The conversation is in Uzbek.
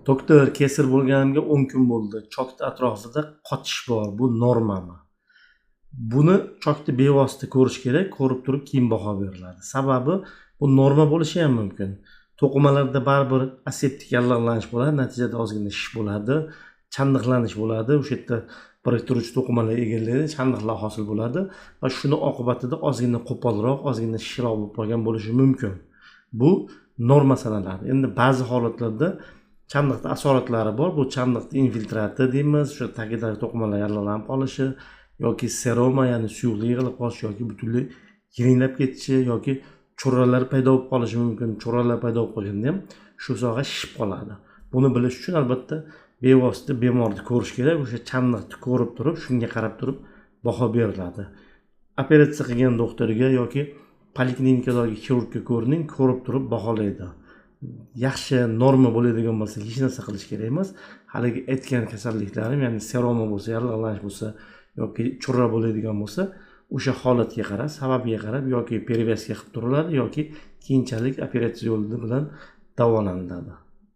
Doktor, kesir bo'lganimga 10 kun bo'ldi. Chokda atrofida qotish bor. Bu normami? Buni chokni bevosita ko'rish kerak, ko'rib turib keyin baho beriladi. Sababi bu norma bo'lishi ham mumkin. To'qimalarda baribir aseptik yallig'lanish bo'ladi, natijada ozgina shish bo'ladi, chandiqlanish bo'ladi. O'sha yerda biriktiruvchi to'qimalar egallaydi, chandiqlar hosil bo'ladi va shuni oqibatida ozgina qo'polroq, ozgina shishroq bo'lib qolgan bo'lishi mumkin. Bu norma sanaladi. Endi ba'zi holatlarda chandiqda asoratlari bor. Bu chandiqda infiltrati deymiz, o'sha tagidagi to'qimalar yallig'lanib qolishi yoki seroma, ya'ni suyuqlik yig'ilib qolishi yoki butunlay yiringlab ketishi yoki cho'ralar paydo bo'lib qolishi mumkin. Cho'ralar paydo bo'lib qolganda ham shu soha shishib qoladi. Buni bilish uchun albatta bevosita bemorni ko'rish kerak. O'sha chandiqni ko'rib turib, shunga qarab turib baho beriladi. Operatsiya qilgan doktorga yoki poliklinikadagi xirurgga ko'rining, ko'rib turib baholaydi. Yaxshi norma bo'ladigan bo'lsa, hech narsa qilish kerak emas. Haligi aytgan kasalliklarim, ya'ni seroma bo'lsa, yallig'lanish bo'lsa yoki cho'ra bo'ladigan bo'lsa, o'sha holatga qarab, sababiga qarab yoki perevazga qilib turiladi yoki keyinchalik operatsiya yo'li bilan davolanadi.